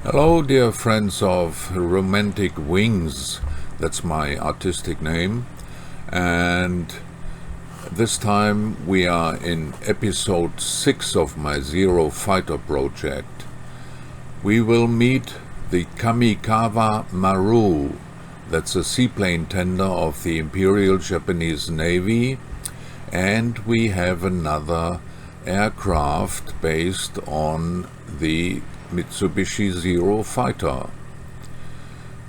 Hello, dear friends of Romantic Wings. That's my artistic name. And this time we are in episode 6 of my Zero Fighter project. We will meet the Kamikava Maru. That's a seaplane tender of the Imperial Japanese Navy. And we have another aircraft based on the Mitsubishi Zero Fighter.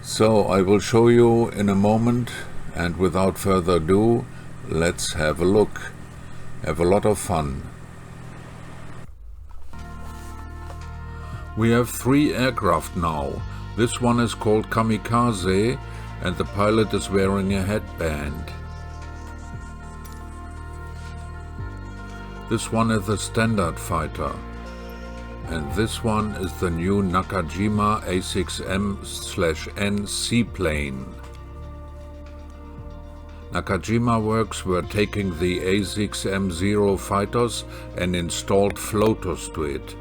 So I will show you in a moment, and without further ado, let's have a look. Have a lot of fun. We have 3 aircraft now. This one is called Kamikaze, and the pilot is wearing a headband. This one is the standard fighter. And this one is the new Nakajima A6M/N Seaplane. Nakajima Works were taking the A6M0 fighters and installed floaters to it.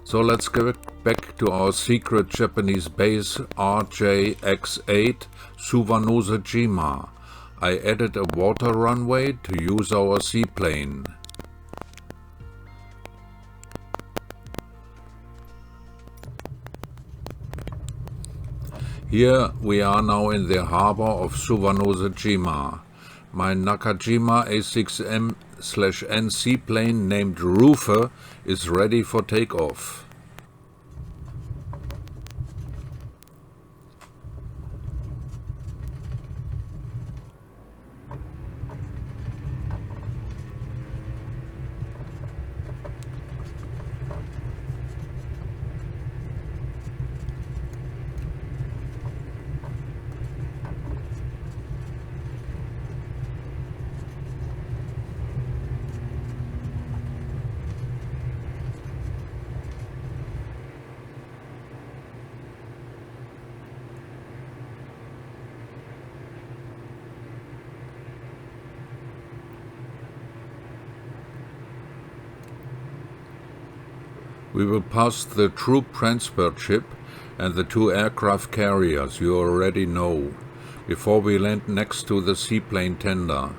So let's get back to our secret Japanese base RJX8 Suwanose-jima. I added a Waterrunway to use our seaplane. Here we are now in the harbor of Suwanose-jima. My Nakajima A6M/N seaplane named Roofer is ready for takeoff. We will pass the troop transport ship and the 2 aircraft carriers you already know, before we land next to the seaplane tender.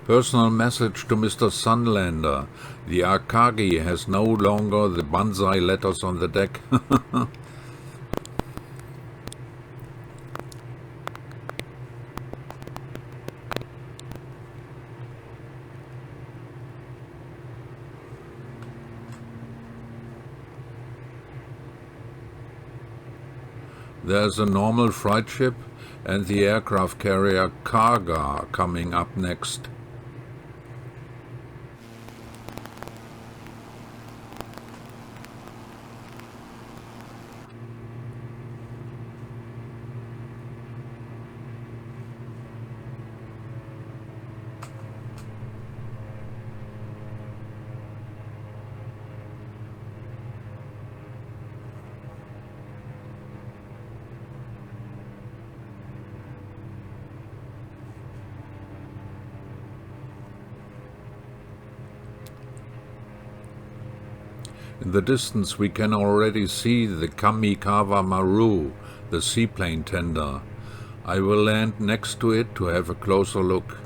Personal message to Mr. Sunlander. The Akagi has no longer the Banzai letters on the deck. There's a normal freight ship and the aircraft carrier Kaga coming up next. In the distance we can already see the Kamikava Maru, the seaplane tender. I will land next to it to have a closer look.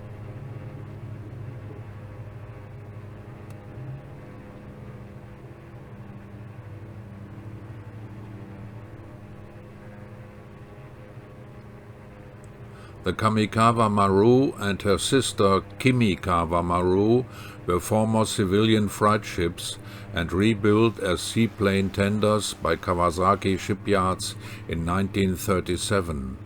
The Kamikava Maru and her sister Kamikava Maru were former civilian freight ships and rebuilt as seaplane tenders by Kawasaki shipyards in 1937.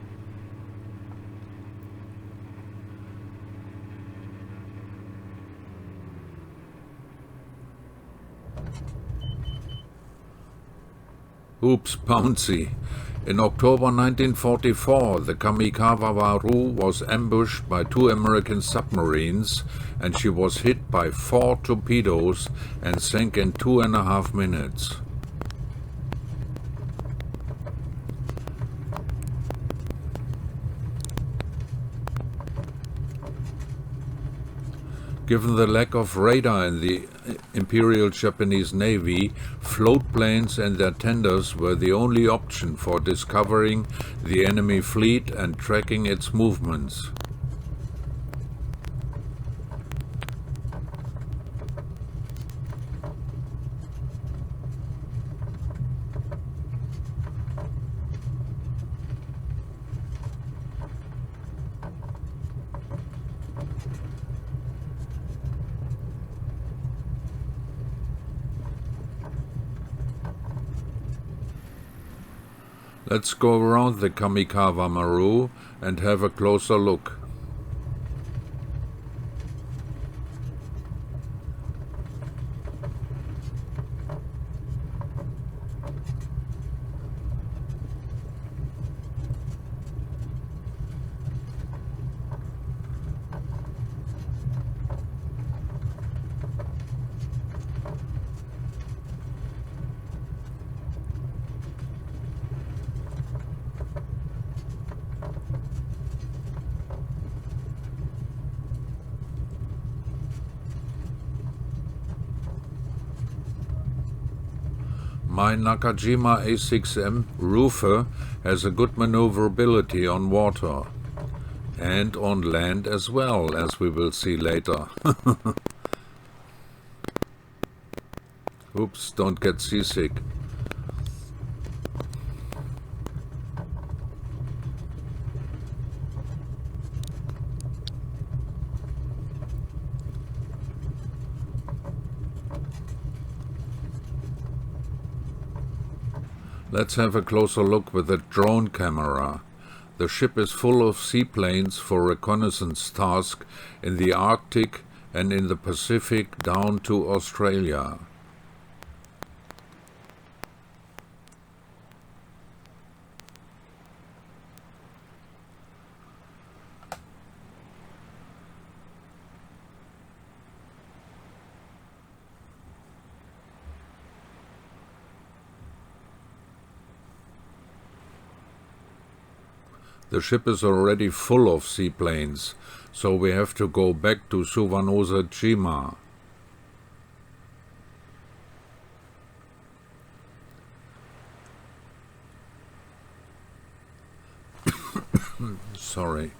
Oops, bouncy. In October 1944, the Kamikava Maru was ambushed by 2 American submarines, and she was hit by 4 torpedoes and sank in 2.5 minutes. Given the lack of radar in the Imperial Japanese Navy, floatplanes and their tenders were the only option for discovering the enemy fleet and tracking its movements. Let's go around the Kamikava Maru and have a closer look. My Nakajima A6M roofer has a good maneuverability on water and on land as well, as we will see later. Oops, don't get seasick. Let's have a closer look with a drone camera. The ship is full of seaplanes for reconnaissance tasks in the Arctic and in the Pacific down to Australia. The ship is already full of seaplanes, so we have to go back to Suwanose-jima. Sorry.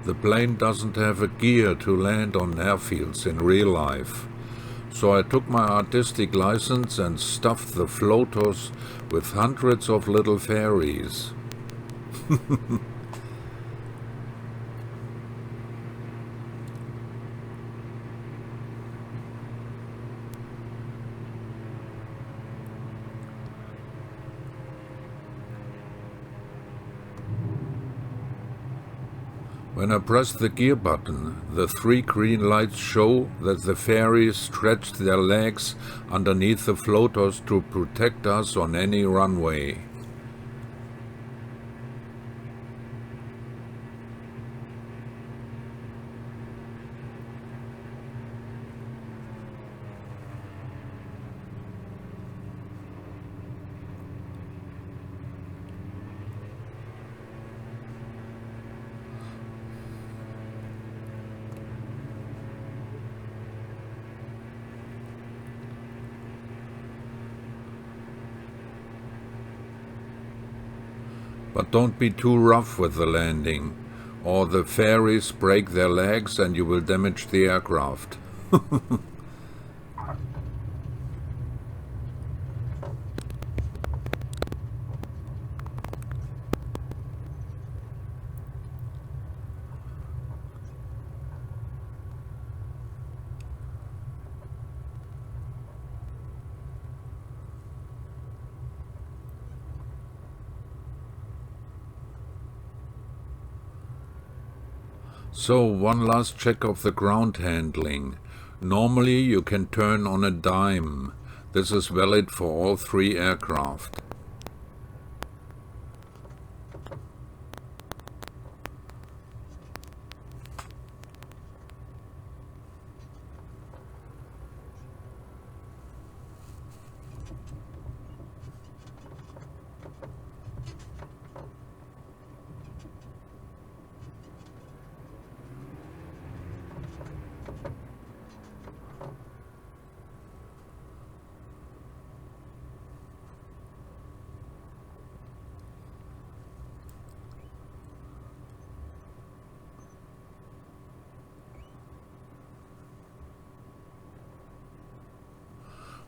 The plane doesn't have a gear to land on airfields in real life, so I took my artistic license and stuffed the floaters with hundreds of little fairies. When I press the gear button, the 3 green lights show that the fairies stretched their legs underneath the floaters to protect us on any runway. But don't be too rough with the landing, or the fairies break their legs and you will damage the aircraft. So, one last check of the ground handling. Normally you can turn on a dime. This is valid for all 3 aircraft.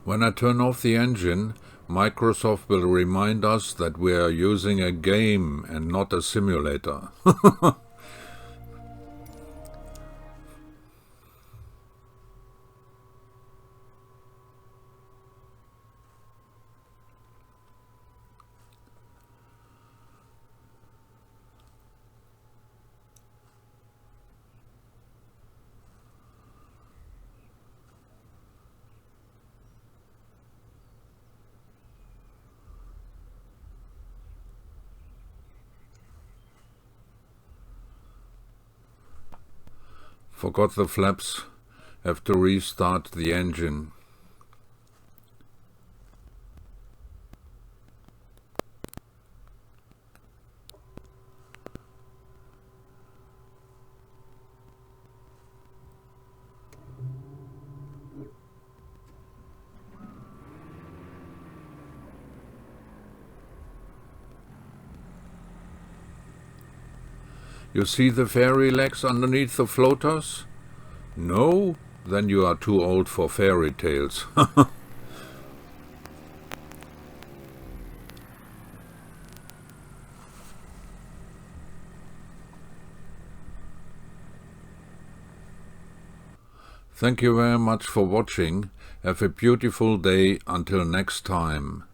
When I turn off the engine, Microsoft will remind us that we are using a game and not a simulator. Forgot the flaps. Have to restart the engine. You see the fairy legs underneath the floaters? No? Then you are too old for fairy tales. Thank you very much for watching. Have a beautiful day until next time.